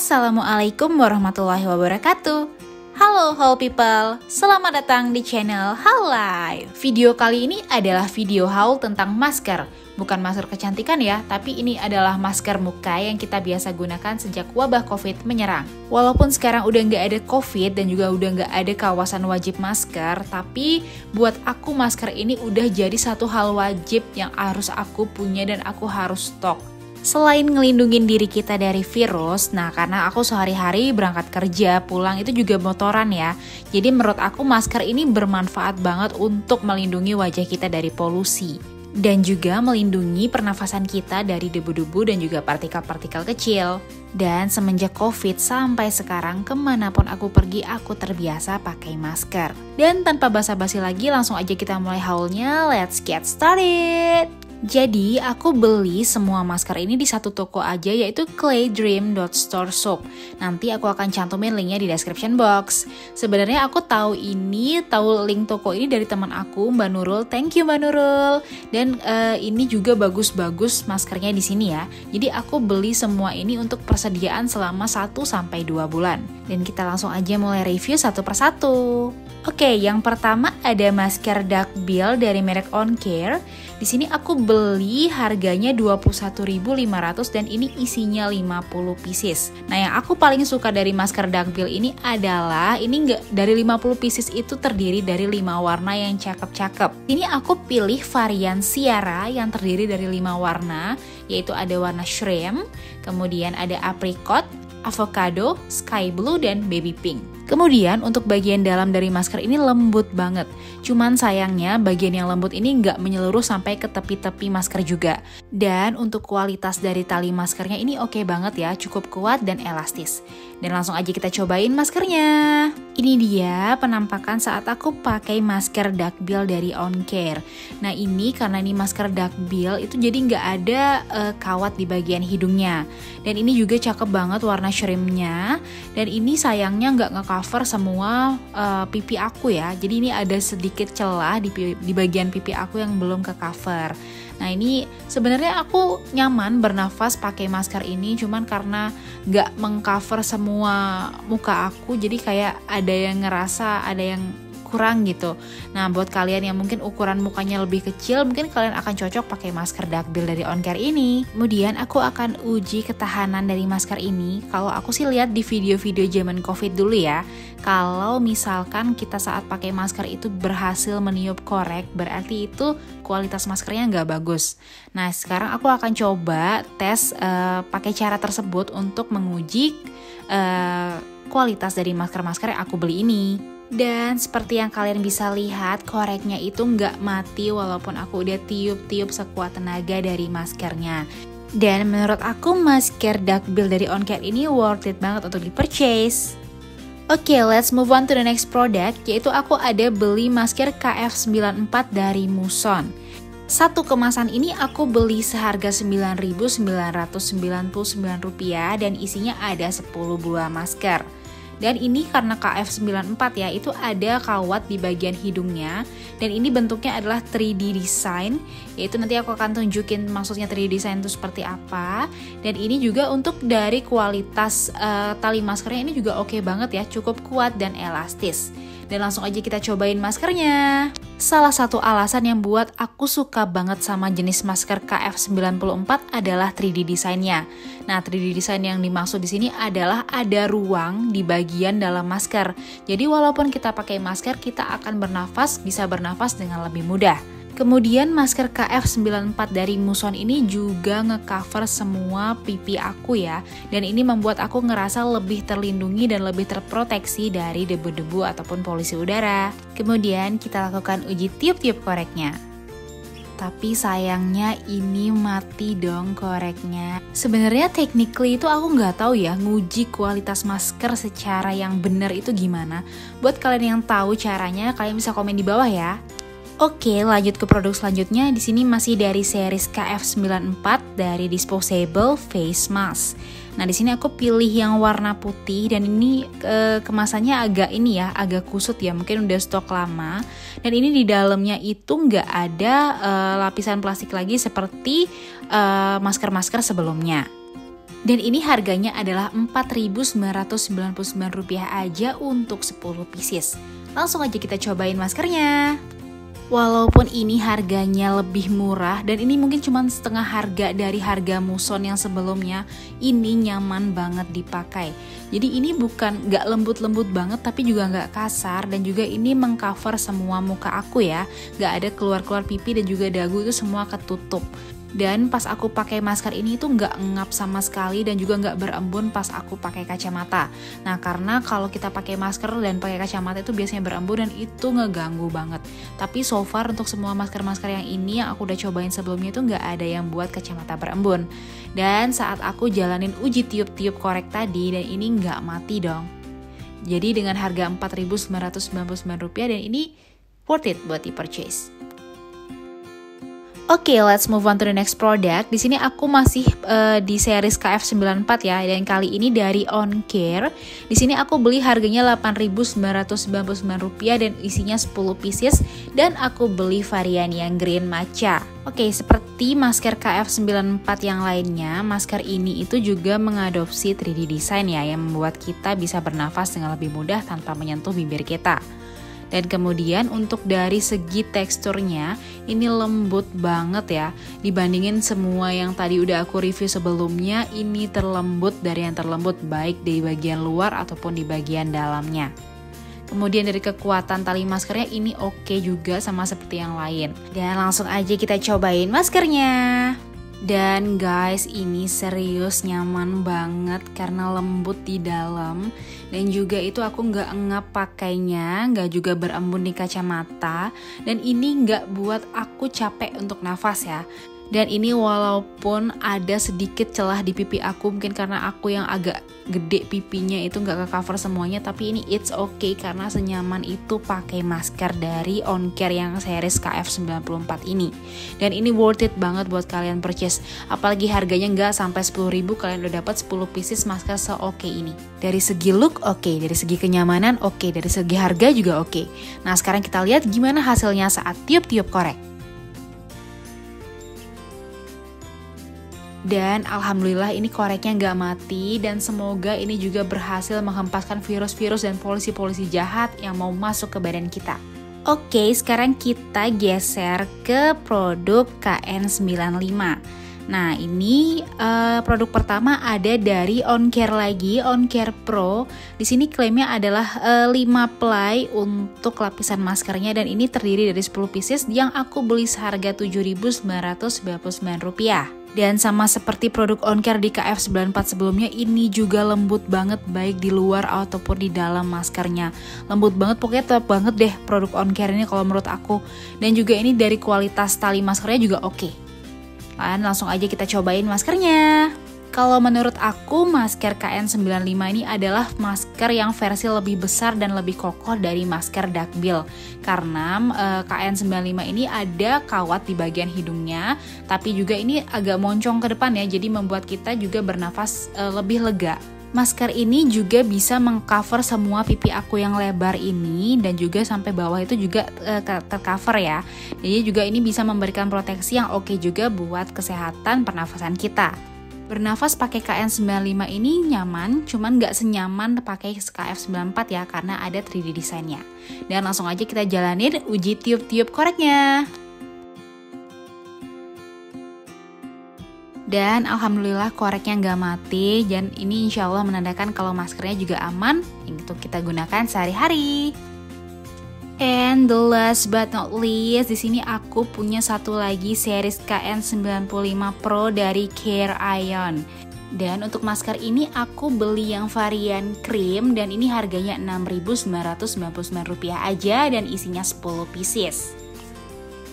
Assalamualaikum warahmatullahi wabarakatuh. Halo How People, selamat datang di channel How Life. Video kali ini adalah video haul tentang masker. Bukan masker kecantikan ya, tapi ini adalah masker muka yang kita biasa gunakan sejak wabah COVID menyerang. Walaupun sekarang udah nggak ada COVID dan juga udah nggak ada kawasan wajib masker, tapi buat aku masker ini udah jadi satu hal wajib yang harus aku punya dan aku harus stok. Selain ngelindungin diri kita dari virus, nah karena aku sehari-hari berangkat kerja, pulang itu juga motoran ya. Jadi menurut aku masker ini bermanfaat banget untuk melindungi wajah kita dari polusi. Dan juga melindungi pernafasan kita dari debu-debu dan juga partikel-partikel kecil. Dan semenjak COVID sampai sekarang kemanapun aku pergi aku terbiasa pakai masker. Dan tanpa basa-basi lagi langsung aja kita mulai haulnya, let's get started! Jadi aku beli semua masker ini di satu toko aja yaitu claydream.store shop. Nanti aku akan cantumin linknya di description box. Sebenarnya aku tahu link toko ini dari teman aku Mbak Nurul. Thank you Mbak Nurul. Dan ini juga bagus-bagus maskernya di sini ya. Jadi aku beli semua ini untuk persediaan selama 1-2 bulan. Dan kita langsung aja mulai review satu persatu. Oke, yang pertama ada masker Duckbill dari merek OnCare. Di sini aku beli harganya 21.500 dan ini isinya 50 pieces. Nah, yang aku paling suka dari masker Duckbill ini adalah dari 50 pieces itu terdiri dari 5 warna yang cakep-cakep. Ini aku pilih varian Ciara yang terdiri dari 5 warna, yaitu ada warna shrimp, kemudian ada apricot, avocado, sky blue, dan baby pink. Kemudian untuk bagian dalam dari masker ini lembut banget. Cuman sayangnya bagian yang lembut ini nggak menyeluruh sampai ke tepi-tepi masker juga. Dan untuk kualitas dari tali maskernya ini oke banget ya, cukup kuat dan elastis. Dan langsung aja kita cobain maskernya. Ini dia penampakan saat aku pakai masker Duckbill dari OnCare. Nah ini karena ini masker Duckbill itu jadi nggak ada kawat di bagian hidungnya. Dan ini juga cakep banget warna shrimpnya. Dan ini sayangnya nggak nge-cover semua pipi aku ya. Jadi ini ada sedikit celah di bagian pipi aku yang belum ke-cover. Nah ini sebenarnya aku nyaman bernafas pakai masker ini, cuman karena nggak mengcover semua muka aku, jadi kayak ada yang ngerasa ada yang kurang gitu. Nah buat kalian yang mungkin ukuran mukanya lebih kecil, mungkin kalian akan cocok pakai masker Duckbill dari OnCare ini. Kemudian aku akan uji ketahanan dari masker ini. Kalau aku sih lihat di video-video zaman COVID dulu ya, kalau misalkan kita saat pakai masker itu berhasil meniup korek, berarti itu kualitas maskernya nggak bagus. Nah sekarang aku akan coba tes pakai cara tersebut untuk menguji kualitas dari masker-masker yang aku beli ini. Dan seperti yang kalian bisa lihat, koreknya itu nggak mati walaupun aku udah tiup-tiup sekuat tenaga dari maskernya. Dan menurut aku masker Duckbill dari OnCare ini worth it banget untuk di-purchase. Oke, let's move on to the next product, yaitu aku ada beli masker KF94 dari Muson. Satu kemasan ini aku beli seharga Rp9.999 dan isinya ada 10 buah masker. Dan ini karena KF94 ya, itu ada kawat di bagian hidungnya. Dan ini bentuknya adalah 3D design, yaitu nanti aku akan tunjukin maksudnya 3D design itu seperti apa. Dan ini juga untuk dari kualitas tali maskernya ini juga oke banget ya, cukup kuat dan elastis. Dan langsung aja kita cobain maskernya. Salah satu alasan yang buat aku suka banget sama jenis masker KF94 adalah 3D desainnya. Nah, 3D design yang dimaksud di sini adalah ada ruang di bagian dalam masker. Jadi walaupun kita pakai masker, kita akan bisa bernafas dengan lebih mudah. Kemudian masker KF94 dari Muson ini juga nge-cover semua pipi aku ya. Dan ini membuat aku ngerasa lebih terlindungi dan lebih terproteksi dari debu-debu ataupun polusi udara. Kemudian kita lakukan uji tiup-tiup koreknya. Tapi sayangnya ini mati dong koreknya. Sebenarnya technically itu aku nggak tahu ya nguji kualitas masker secara yang benar itu gimana. Buat kalian yang tahu caranya, kalian bisa komen di bawah ya. Oke, lanjut ke produk selanjutnya. Di sini masih dari series KF94 dari Disposable Face Mask. Nah, di sini aku pilih yang warna putih dan ini kemasannya agak kusut ya, mungkin udah stok lama. Dan ini di dalamnya itu nggak ada lapisan plastik lagi seperti masker-masker sebelumnya. Dan ini harganya adalah Rp4.999 aja untuk 10 pieces. Langsung aja kita cobain maskernya. Walaupun ini harganya lebih murah dan ini mungkin cuma setengah harga dari harga muson yang sebelumnya, ini nyaman banget dipakai. Jadi ini bukan gak lembut-lembut banget tapi juga gak kasar, dan juga ini mengcover semua muka aku ya. Gak ada keluar-keluar pipi dan juga dagu, itu semua ketutup. Dan pas aku pakai masker ini tuh nggak ngap sama sekali dan juga nggak berembun pas aku pakai kacamata. Nah, karena kalau kita pakai masker dan pakai kacamata itu biasanya berembun dan itu ngeganggu banget. Tapi so far untuk semua masker-masker yang ini yang aku udah cobain sebelumnya itu nggak ada yang buat kacamata berembun. Dan saat aku jalanin uji tiup-tiup korek tadi, dan ini nggak mati dong. Jadi dengan harga Rp4.999 dan ini worth it buat di-purchase. Oke, let's move on to the next product. Di sini aku masih di series KF94 ya, dan kali ini dari OnCare. Di sini aku beli harganya Rp8.999 dan isinya 10 pieces, dan aku beli varian yang green matcha. Oke, seperti masker KF94 yang lainnya, masker ini itu juga mengadopsi 3D design ya, yang membuat kita bisa bernafas dengan lebih mudah tanpa menyentuh bibir kita. Dan kemudian untuk dari segi teksturnya, ini lembut banget ya. Dibandingin semua yang tadi udah aku review sebelumnya, ini terlembut dari yang terlembut, baik di bagian luar ataupun di bagian dalamnya. Kemudian dari kekuatan tali maskernya ini oke juga sama seperti yang lain. Dan langsung aja kita cobain maskernya. Dan guys, ini serius nyaman banget karena lembut di dalam. Dan juga itu aku nggak ngap pakainya, nggak juga berembun di kacamata. Dan ini nggak buat aku capek untuk nafas ya. Dan ini walaupun ada sedikit celah di pipi aku, mungkin karena aku yang agak gede pipinya itu nggak ke cover semuanya, tapi ini it's okay karena senyaman itu pakai masker dari OnCare yang series KF94 ini. Dan ini worth it banget buat kalian purchase, apalagi harganya nggak sampai 10.000, kalian udah dapat 10 pieces masker se-oke ini. Dari segi look oke, dari segi kenyamanan oke, dari segi harga juga oke. Nah, sekarang kita lihat gimana hasilnya saat tiup-tiup korek. Dan alhamdulillah ini koreknya nggak mati, dan semoga ini juga berhasil menghempaskan virus-virus dan polusi-polusi jahat yang mau masuk ke badan kita. Oke, sekarang kita geser ke produk KN95. Nah, ini produk pertama ada dari OnCare lagi, OnCare Pro. Di sini klaimnya adalah 5 ply untuk lapisan maskernya, dan ini terdiri dari 10 pieces yang aku beli seharga Rp7.999. Dan sama seperti produk OnCare di KF94 sebelumnya, ini juga lembut banget baik di luar ataupun di dalam maskernya. Lembut banget, pokoknya top banget deh produk OnCare ini kalau menurut aku. Dan juga ini dari kualitas tali maskernya juga oke. Dan langsung aja kita cobain maskernya. Kalau menurut aku, masker KN95 ini adalah masker yang versi lebih besar dan lebih kokoh dari masker duckbill. Karena KN95 ini ada kawat di bagian hidungnya, tapi juga ini agak moncong ke depan ya, jadi membuat kita juga bernafas lebih lega. Masker ini juga bisa mengcover semua pipi aku yang lebar ini, dan juga sampai bawah itu juga tercover ya. Jadi juga ini bisa memberikan proteksi yang oke juga buat kesehatan pernafasan kita. Bernafas pakai KN95 ini nyaman, cuman nggak senyaman pakai KF94 ya, karena ada 3D desainnya. Dan langsung aja kita jalanin uji tiup-tiup koreknya. Dan alhamdulillah koreknya nggak mati, dan ini insya Allah menandakan kalau maskernya juga aman untuk kita gunakan sehari-hari. And the last but not least, di sini aku punya satu lagi series KN95 Pro dari Care Ion. Dan untuk masker ini aku beli yang varian krim, dan ini harganya Rp6.999 aja, dan isinya 10 pieces.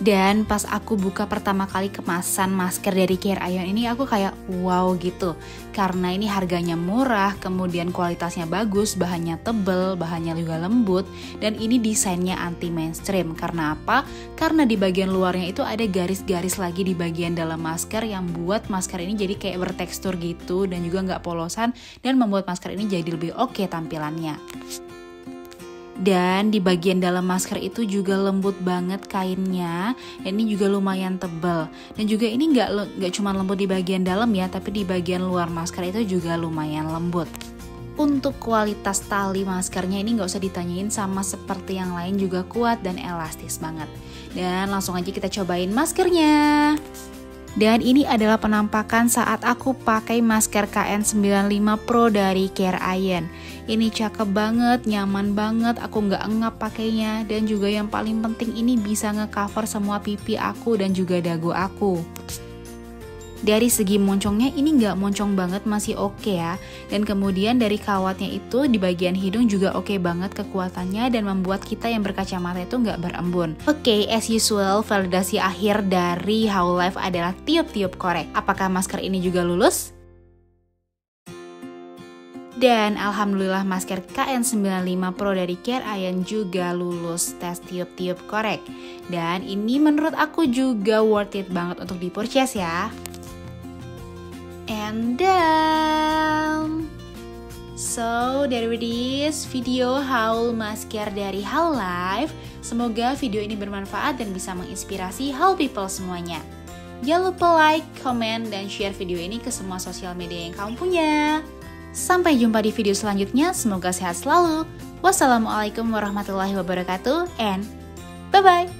Dan pas aku buka pertama kali kemasan masker dari Care Ion ini, aku kayak wow gitu. Karena ini harganya murah, kemudian kualitasnya bagus, bahannya tebel, bahannya juga lembut, dan ini desainnya anti mainstream. Karena apa? Karena di bagian luarnya itu ada garis-garis lagi di bagian dalam masker yang buat masker ini jadi kayak bertekstur gitu, dan juga nggak polosan, dan membuat masker ini jadi lebih oke tampilannya. Dan di bagian dalam masker itu juga lembut banget kainnya. Dan ini juga lumayan tebal. Dan juga ini nggak cuma lembut di bagian dalam ya, tapi di bagian luar masker itu juga lumayan lembut. Untuk kualitas tali maskernya ini nggak usah ditanyain, sama seperti yang lain juga kuat dan elastis banget. Dan langsung aja kita cobain maskernya. Dan ini adalah penampakan saat aku pakai masker KN95 Pro dari Care Iron. Ini cakep banget, nyaman banget, aku nggak engap pakainya. Dan juga yang paling penting ini bisa ngecover semua pipi aku dan juga dagu aku. Dari segi moncongnya ini nggak moncong banget, masih oke ya. Dan kemudian dari kawatnya itu di bagian hidung juga oke banget kekuatannya dan membuat kita yang berkacamata itu nggak berembun. Oke, as usual, validasi akhir dari Howlife adalah tiup-tiup korek. Apakah masker ini juga lulus? Dan alhamdulillah masker KN95 Pro dari Care Iron juga lulus tes tiup-tiup korek. Dan ini menurut aku juga worth it banget untuk di-purchase ya. And then, so there it is, video haul masker dari Howlife. Semoga video ini bermanfaat dan bisa menginspirasi How People semuanya. Jangan lupa like, comment, dan share video ini ke semua sosial media yang kamu punya. Sampai jumpa di video selanjutnya, semoga sehat selalu. Wassalamualaikum warahmatullahi wabarakatuh, and bye-bye.